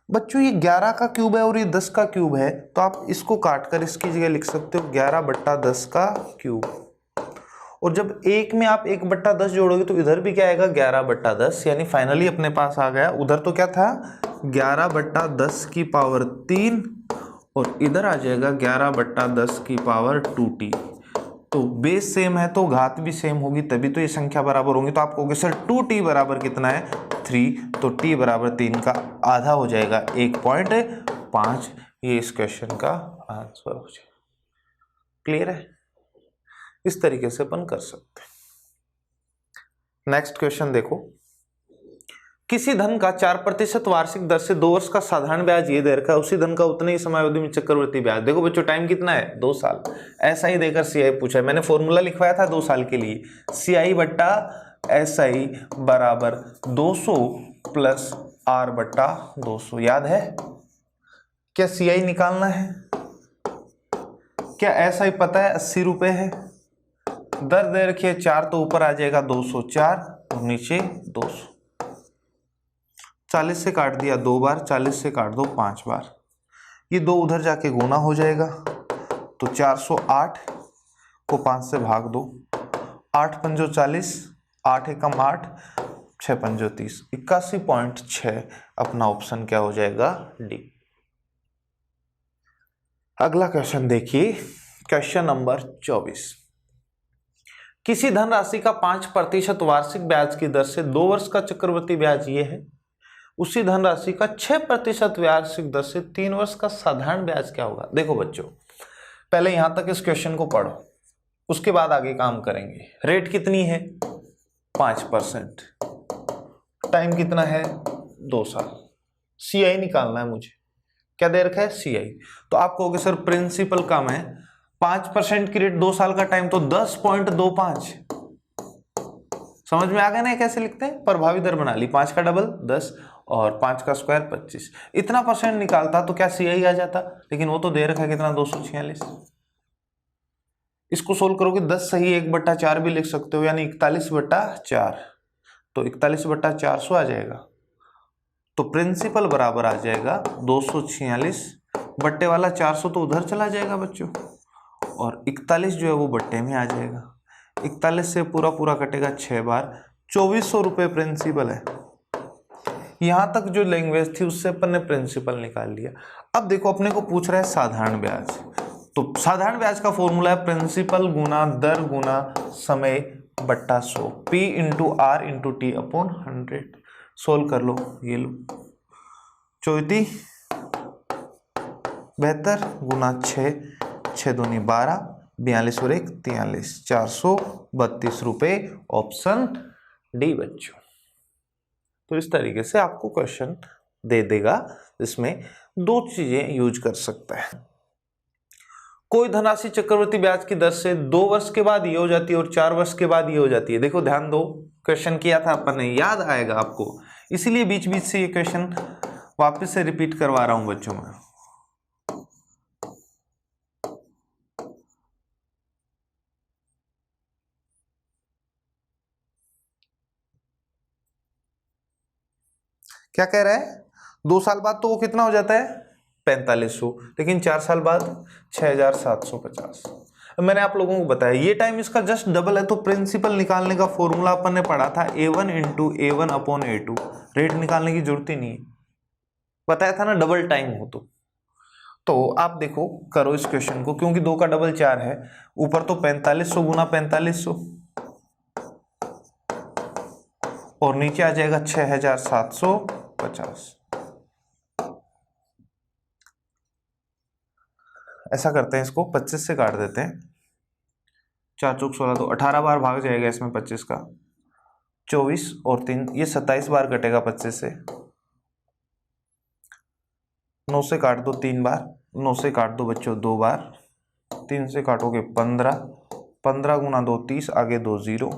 बच्चों ये 11 का क्यूब है और ये 10 का क्यूब है, तो आप इसको काटकर इसकी जगह लिख सकते हो 11/10 का क्यूब। और जब एक में आप 1/10 जोड़ोगे तो इधर भी क्या आएगा 11/10, यानी फाइनली अपने पास आ गया। उधर तो क्या था 11/10 की पावर 3 और इधर आ जाएगा 11/10 की पावर 2T। तो बेस सेम है तो घात भी सेम होगी, तभी तो ये संख्या बराबर होंगी। तो आप कहोगे सर 2T बराबर कितना है 3, तो T बराबर 3 का आधा हो जाएगा 1.5। ये इस क्वेश्चन का आंसर हो जाएगा। क्लियर है। इस तरीके से अपन कर सकते हैं। नेक्स्ट क्वेश्चन देखो, किसी धन का 4% वार्षिक दर से 2 वर्ष का साधारण ब्याज ये दे रखा है, उसी धन का उतने ही समयावधि में चक्रवृद्धि ब्याज। देखो बच्चों टाइम कितना है 2 साल, ऐसा ही देकर CI पूछा है। मैंने फॉर्मूला लिखवाया था 2 साल के लिए, CI/SI बराबर 200 + R/200, याद है। क्या CI निकालना है, क्या SI पता है 80 रुपए है, दर दे रखी है 4 तो ऊपर आ जाएगा 204 और नीचे 200। 40 से काट दिया 2 बार, 40 से काट दो 5 बार, ये 2 उधर जाके गुना हो जाएगा। तो 408 को 5 से भाग दो 8 पंजो 40, 8 एकम 8, 6 पंजो 30, 81.6 अपना ऑप्शन क्या हो जाएगा? डी। अगला क्वेश्चन देखिए, क्वेश्चन नंबर 24। किसी धनराशि का 5% वार्षिक ब्याज की दर से 2 वर्ष का चक्रवृद्धि ब्याज ये है, उसी धनराशि का 6% वार्षिक दर से 3 वर्ष का साधारण ब्याज क्या होगा? देखो बच्चों, पहले यहां तक इस क्वेश्चन को पढ़ो, उसके बाद आगे काम करेंगे। रेट कितनी है? 5%। टाइम कितना है? 2 साल। सीआई निकालना है मुझे। क्या दे रखा है? सीआई। तो आप कहोगे सर प्रिंसिपल कम है, 5% की रेट, 2 साल का टाइम, तो 10.25। समझ में आ गया ना कैसे लिखते हैं? प्रभावी दर बना ली, 5 का डबल 10 और 5 का स्क्वायर 25। इतना परसेंट निकालता तो क्या सीआई आ जाता, लेकिन वो तो दे रखा है कितना? 246। इसको सोल्व करोगे 10 सही 1/4 भी लिख सकते हो, यानी 41/4, तो 41/400 आ जाएगा। तो प्रिंसिपल बराबर आ जाएगा 246, बट्टे वाला 400 तो उधर चला जाएगा बच्चों, और 41 जो है वो बट्टे में आ जाएगा। 41 से पूरा पूरा कटेगा 6 बार, 2400 रुपये प्रिंसिपल है। यहां तक जो लैंग्वेज थी उससे अपन ने प्रिंसिपल निकाल लिया। अब देखो अपने को पूछ रहा है साधारण ब्याज, तो साधारण ब्याज का फॉर्मूला है प्रिंसिपल गुना दर गुना समय बट्टा 100, P into R into T upon 100। Solve कर लो, ये लो 34 72 गुना 6, 6 दूनी 12, 42 और 1 43, 432 रुपये, ऑप्शन डी बच्चों। तो इस तरीके से आपको क्वेश्चन दे देगा, जिसमें 2 चीजें यूज कर सकता है। कोई धनराशि चक्रवृद्धि ब्याज की दर से 2 वर्ष के बाद ये हो जाती है और 4 वर्ष के बाद ये हो जाती है। देखो ध्यान दो, क्वेश्चन किया था अपन ने, याद आएगा आपको, इसीलिए बीच बीच से ये क्वेश्चन वापस से रिपीट करवा रहा हूं बच्चों में। क्या कह रहा है? 2 साल बाद तो वो कितना हो जाता है? 4500, लेकिन 4 साल बाद 6750। मैंने आप लोगों को बताया ये टाइम इसका जस्ट डबल है, तो प्रिंसिपल निकालने का फॉर्मूला अपन ने पढ़ा था A1 into A1 upon A2। Rate निकालने की जरूरत ही नहीं है, बताया था ना डबल टाइम हो तो आप देखो करो इस क्वेश्चन को, क्योंकि 2 का डबल 4 है, ऊपर तो 4500 गुना 4500 और नीचे आ जाएगा 6750। ऐसा करते हैं, इसको 25 से काट देते हैं, 4 चौक 16, तो 18 बार भाग जाएगा इसमें 25 का, 24 और 3 ये 27 बार कटेगा 25 से। 9 से काट दो 3 बार, 9 से काट दो बच्चों 2 बार, 3 से काटोगे 15, 15 गुना 2 30, आगे 2 0,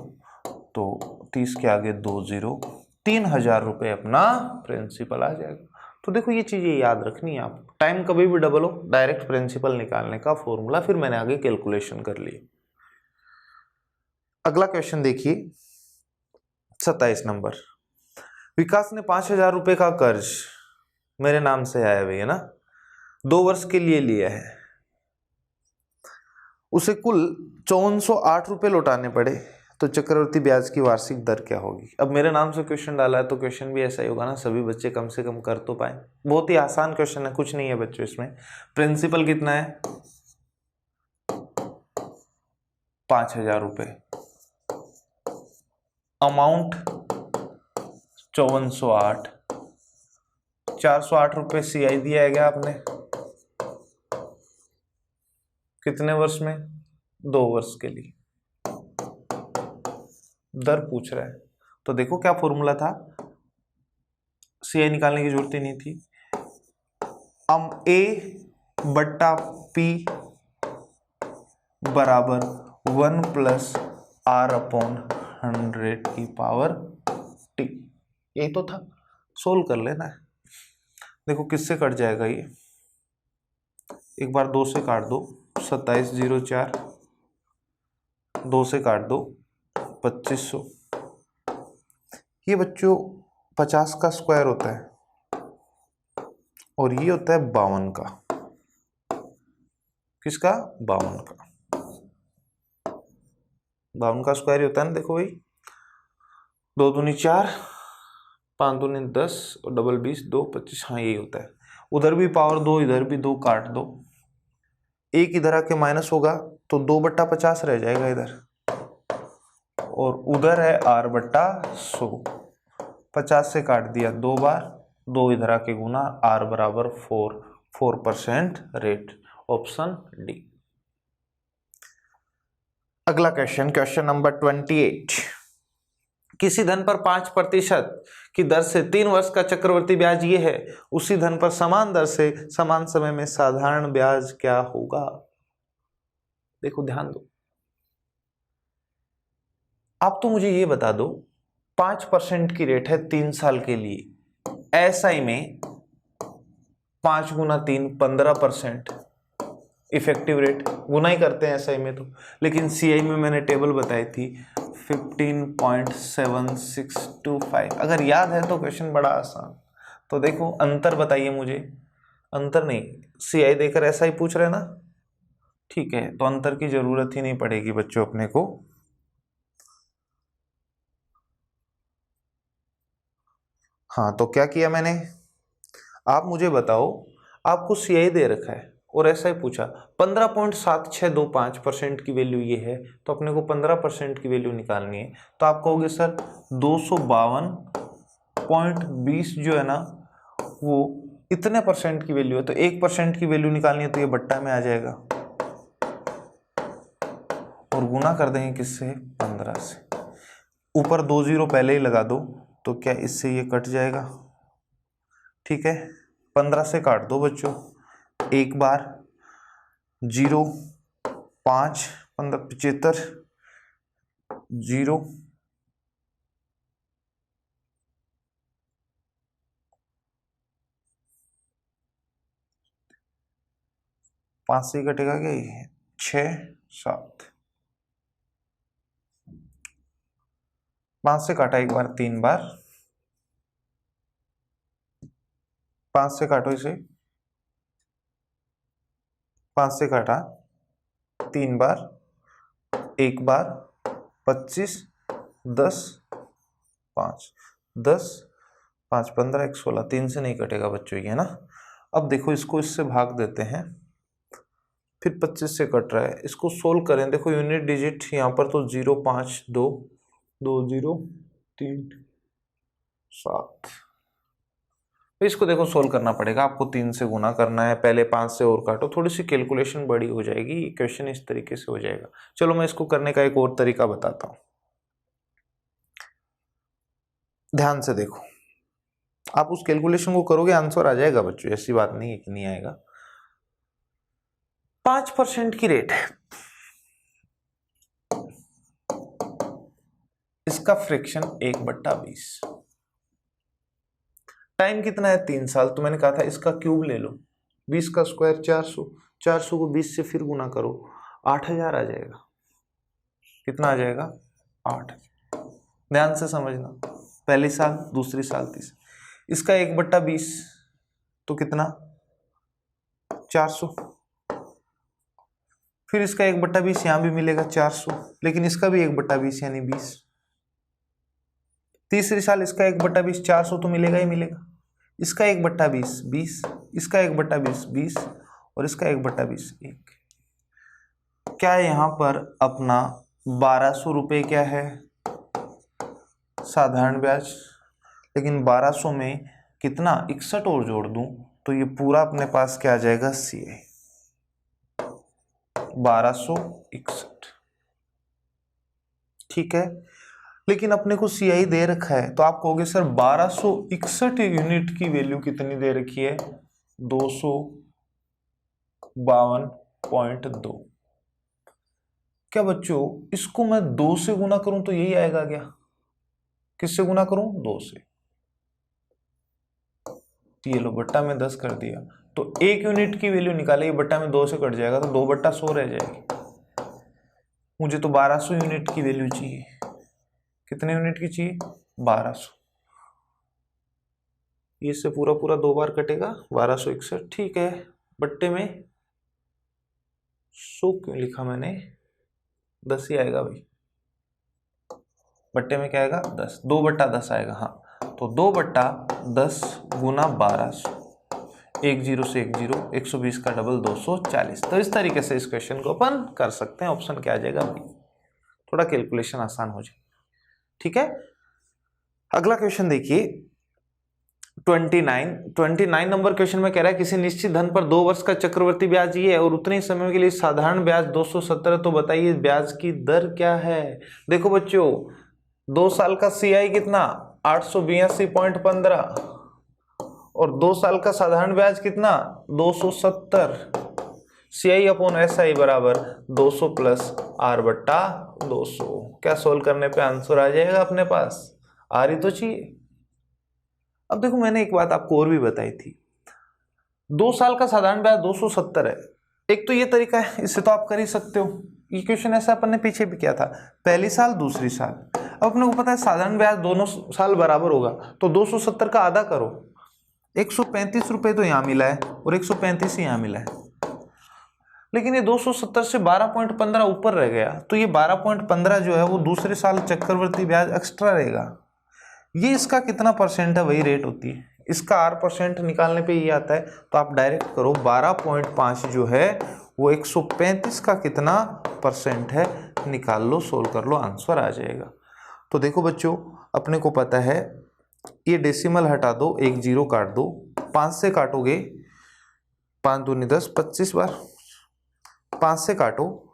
तो 30 के आगे 2 0, 3000 रुपये अपना प्रिंसिपल आ जाएगा। तो देखो ये चीजें याद रखनी है आप, टाइम कभी भी डबल हो, डायरेक्ट प्रिंसिपल निकालने का फॉर्मूला, फिर मैंने आगे कैलकुलेशन कर ली। अगला क्वेश्चन देखिए 27 नंबर। विकास ने 5000 रुपये का कर्ज मेरे नाम से आया भैया ना, 2 वर्ष के लिए लिया है, उसे कुल 5408 रुपये लौटाने पड़े, तो चक्रवृद्धि ब्याज की वार्षिक दर क्या होगी? अब मेरे नाम से क्वेश्चन डाला है तो क्वेश्चन भी ऐसा ही होगा ना, सभी बच्चे कम से कम कर तो पाए। बहुत ही आसान क्वेश्चन है, कुछ नहीं है बच्चों इसमें। प्रिंसिपल कितना है? 5000 रुपये, अमाउंट 5408, 408 रुपये सीआई दिया गया आपने, कितने वर्ष में? 2 वर्ष के लिए। दर पूछ रहा है, तो देखो क्या फॉर्मूला था, सीआई निकालने की जरूरत ही नहीं थी। ए बट्टा पी बराबर 1 प्लस आर अपॉन 100 की पावर टी, यही तो था, सोल्व कर लेना है। देखो किससे कट जाएगा ये, एक बार 2 से काट दो 2704, 2 से काट दो 2500, ये बच्चों 50 का स्क्वायर होता है और ये होता है 52 का। किसका? 52 का। 52 का स्क्वायर ही होता है ना, देखो भाई, 2 दूनी 4, 5 दूनी 10 और डबल 20, 2 25, हाँ यही होता है। उधर भी पावर 2, इधर भी 2, काट दो, एक इधर आके माइनस होगा तो 2/50 रह जाएगा इधर, और उधर है r/100, 50 से काट दिया 2 बार, 2 इधर आके गुना, r बराबर 4% रेट, ऑप्शन डी। अगला क्वेश्चन, क्वेश्चन नंबर 28। किसी धन पर 5% की दर से 3 वर्ष का चक्रवृद्धि ब्याज ये है, उसी धन पर समान दर से समान समय में साधारण ब्याज क्या होगा? देखो ध्यान दो, आप तो मुझे ये बता दो, 5% की रेट है 3 साल के लिए, एसआई में 5 गुना 3 15% इफेक्टिव रेट, गुना ही करते हैं एसआई में तो, लेकिन सीआई में मैंने टेबल बताई थी 15.7625। अगर याद है तो क्वेश्चन बड़ा आसान। तो देखो अंतर बताइए मुझे, अंतर नहीं, सीआई देकर एसआई पूछ रहे ना, ठीक है, तो अंतर की जरूरत ही नहीं पड़ेगी बच्चों अपने को। हाँ, तो क्या किया मैंने, आप मुझे बताओ, आपको सीआई दे रखा है और ऐसा ही पूछा 15.7625% की वैल्यू ये है, तो अपने को 15% की वैल्यू निकालनी है, तो आप कहोगे सर 252.20 जो है ना वो इतने परसेंट की वैल्यू है, तो 1% की वैल्यू निकालनी है, तो ये बट्टा में आ जाएगा और गुना कर देंगे किससे, 15 से, ऊपर 2 0 पहले ही लगा दो, तो क्या इससे ये कट जाएगा, ठीक है, 15 से काट दो बच्चों, एक बार 0 5 15 75 0 5 से कटेगा क्या, ये 6 7, 5 से काटा एक बार, 3 बार, 5 से काटो इसे, 5 से काटा 3 बार, एक बार, 25 10 5 10 5 15 1 16, 3 से नहीं कटेगा बच्चों ये, है ना। अब देखो इसको इससे भाग देते हैं, फिर 25 से कट रहा है, इसको सोल्व करें, देखो यूनिट डिजिट यहाँ पर तो 0 5 2 2 0 3 7, तो इसको देखो सोल्व करना पड़ेगा आपको, 3 से गुना करना है, पहले 5 से और काटो, थोड़ी सी कैलकुलेशन बड़ी हो जाएगी, क्वेश्चन इस तरीके से हो जाएगा। चलो मैं इसको करने का एक और तरीका बताता हूं, ध्यान से देखो, आप उस कैलकुलेशन को करोगे आंसर आ जाएगा बच्चों, ऐसी बात नहीं है कि नहीं आएगा। 5% की रेट है, इसका फ्रैक्शन 1/20, टाइम कितना है 3 साल, तो मैंने कहा था इसका क्यूब ले लो, 20 का स्क्वायर 400, 400 को 20 से फिर गुना करो, 8000 आ जाएगा, कितना आ जाएगा 8। ध्यान से समझना, पहली साल दूसरी साल तीसरी, इसका 1/20 तो कितना 400, फिर इसका 1/20 यहां भी मिलेगा 400, लेकिन इसका भी 1/20 यानी 20, तीसरी साल इसका 1/20 400 तो मिलेगा ही मिलेगा, इसका 1/20 20, इसका 1/20 20 और इसका 1/20 1। क्या यहाँ पर अपना 1200 रुपये क्या है साधारण ब्याज, लेकिन 1200 में कितना 61 और जोड़ दूं तो ये पूरा अपने पास क्या आ जाएगा सीआई 1261, ठीक है, लेकिन अपने को सीआई दे रखा है, तो आप कहोगे सर 1261 यूनिट की वैल्यू कितनी दे रखी है 252.2। क्या बच्चों इसको मैं 2 से गुना करूं तो यही आएगा क्या, किससे गुना करूं 2 से, ये लो बट्टा में 10 कर दिया, तो 1 यूनिट की वैल्यू निकाले, बट्टा में 2 से कट जाएगा तो 2/100 रह जाएगी, मुझे तो 1200 यूनिट की वैल्यू चाहिए, कितने यूनिट की चाहिए 1200, ये से पूरा पूरा 2 बार कटेगा 1261, ठीक है, बट्टे में 100 क्यों लिखा मैंने, 10 ही आएगा भाई, बट्टे में क्या आएगा 10, 2/10 आएगा। हाँ, तो 2/10 गुना 1200, 1 0 से 1 0, 120 का डबल 240। तो इस तरीके से इस क्वेश्चन को अपन कर सकते हैं। ऑप्शन क्या आ जाएगा बी, थोड़ा कैलकुलेशन आसान हो जाए। ठीक है, अगला क्वेश्चन देखिए 29 नंबर क्वेश्चन में कह रहा है किसी निश्चित धन पर 2 वर्ष का चक्रवर्ती ब्याज ये है और उतने समय के लिए साधारण ब्याज 270, तो बताइए ब्याज की दर क्या है। देखो बच्चों, 2 साल का CI कितना 882.15 और 2 साल का साधारण ब्याज कितना 270। CI अपॉन SI बराबर 200 प्लस R/200। क्या सोल्व करने पे आंसर आ जाएगा अपने पास, आ रही तो चाहिए। अब देखो, मैंने एक बात आपको और भी बताई थी, 2 साल का साधारण ब्याज 270 है। एक तो ये तरीका है, इससे तो आप कर ही सकते हो। ये क्वेश्चन ऐसा अपन ने पीछे भी किया था, पहली साल दूसरी साल। अब अपने को पता है साधारण ब्याज दोनों साल बराबर होगा, तो 270 का आधा करो, 135 रुपये तो यहाँ मिला है और 135 यहाँ मिला है, लेकिन ये 270 से 12.15 ऊपर रह गया, तो ये 12.15 जो है वो दूसरे साल चक्रवर्ती ब्याज एक्स्ट्रा रहेगा। ये इसका कितना परसेंट है, वही रेट होती है। इसका R% निकालने पे ये आता है, तो आप डायरेक्ट करो 12.5 जो है वो 135 का कितना परसेंट है निकाल लो, सोल्व कर लो, आंसर आ जाएगा। तो देखो बच्चों, अपने को पता है ये डेसिमल हटा दो, 1 0 काट दो, 5 से काटोगे 5 दूनी 10, 25 बार 5 से काटो,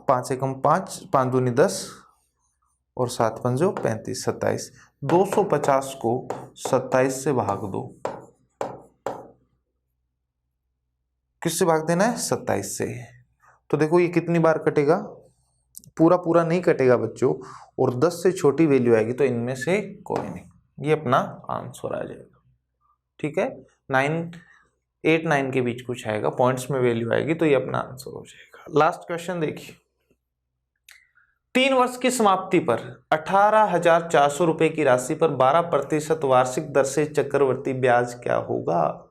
5 एकम 5, 5 दूनी 10 और 7 पंजो 35, 27। 250 को 27 से भाग दो, किससे भाग देना है 27 से। तो देखो ये कितनी बार कटेगा, पूरा नहीं कटेगा बच्चों, और 10 से छोटी वैल्यू आएगी तो इनमें से कोई नहीं, ये अपना आंसर आ जाएगा। ठीक है, 9 8 9 के बीच कुछ आएगा, पॉइंट्स में वैल्यू आएगी, तो ये अपना आंसर हो जाएगा। लास्ट क्वेश्चन देखिए, 3 वर्ष की समाप्ति पर 18,400 रुपए की राशि पर 12% वार्षिक दर से चक्रवर्ती ब्याज क्या होगा।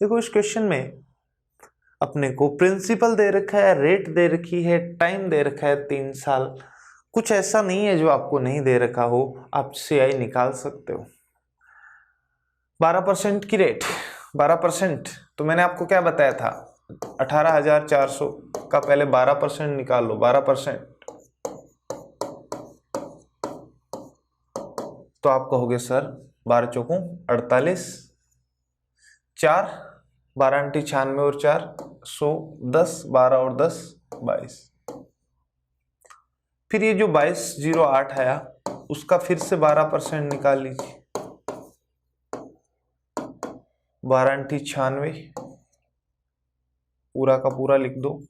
देखो, इस क्वेश्चन में अपने को प्रिंसिपल दे रखा है, रेट दे रखी है, टाइम दे रखा है 3 साल। कुछ ऐसा नहीं है जो आपको नहीं दे रखा हो, आप CI निकाल सकते हो। 12% की रेट, 12%, तो मैंने आपको क्या बताया था, 18,400 का पहले 12% निकाल लो, 12%, तो आप कहोगे सर 12 चौकों 48, 4 12 × 96 और 4 100, 10 12 और 10 22। फिर ये जो 2208 आया उसका फिर से 12% निकाल लीजिए, 12 × 96 पूरा का पूरा लिख दो,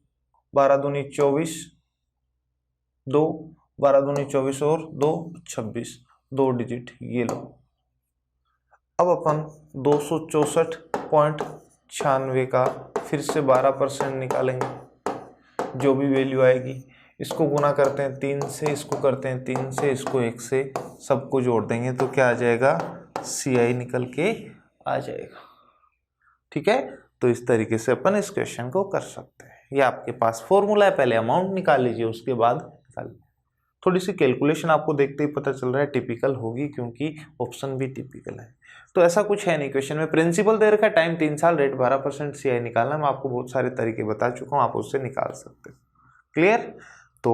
12 दूनी 24, 2 12 दूनी 24 और 2 26, 2 डिजिट ये लो। अब अपन 264.96 का फिर से 12% निकालेंगे, जो भी वैल्यू आएगी इसको गुना करते हैं 3 से, इसको करते हैं 3 से, इसको 1 से, सबको जोड़ देंगे तो क्या आ जाएगा, CI निकल के आ जाएगा। ठीक है, तो इस तरीके से अपन इस क्वेश्चन को कर सकते हैं। ये आपके पास फॉर्मूला है, पहले अमाउंट निकाल लीजिए, उसके बाद निकाल। थोड़ी सी कैलकुलेशन आपको देखते ही पता चल रहा है टिपिकल होगी, क्योंकि ऑप्शन भी टिपिकल है। तो ऐसा कुछ है नहीं, क्वेश्चन में प्रिंसिपल दे रखा है, टाइम 3 साल, रेट 12%, CI निकालना। मैं आपको बहुत सारे तरीके बता चुका हूँ, आप उससे निकाल सकते हो। क्लियर। तो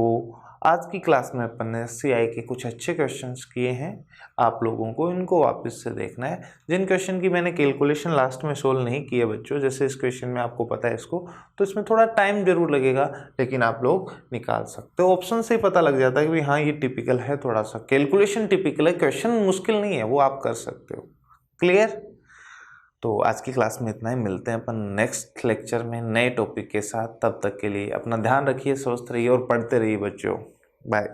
आज की क्लास में अपन ने CI के कुछ अच्छे क्वेश्चंस किए हैं, आप लोगों को इनको वापस से देखना है। जिन क्वेश्चन की मैंने कैलकुलेशन लास्ट में सोल्व नहीं की है बच्चों, जैसे इस क्वेश्चन में आपको पता है इसको, तो इसमें थोड़ा टाइम जरूर लगेगा, लेकिन आप लोग निकाल सकते हो। ऑप्शन से ही पता लग जाता है कि हाँ ये टिपिकल है, थोड़ा सा कैलकुलेशन टिपिकल है, क्वेश्चन मुश्किल नहीं है, वो आप कर सकते हो। क्लियर। तो आज की क्लास में इतना ही, मिलते हैं अपन नेक्स्ट लेक्चर में नए टॉपिक के साथ। तब तक के लिए अपना ध्यान रखिए, स्वस्थ रहिए और पढ़ते रहिए बच्चों। बाय।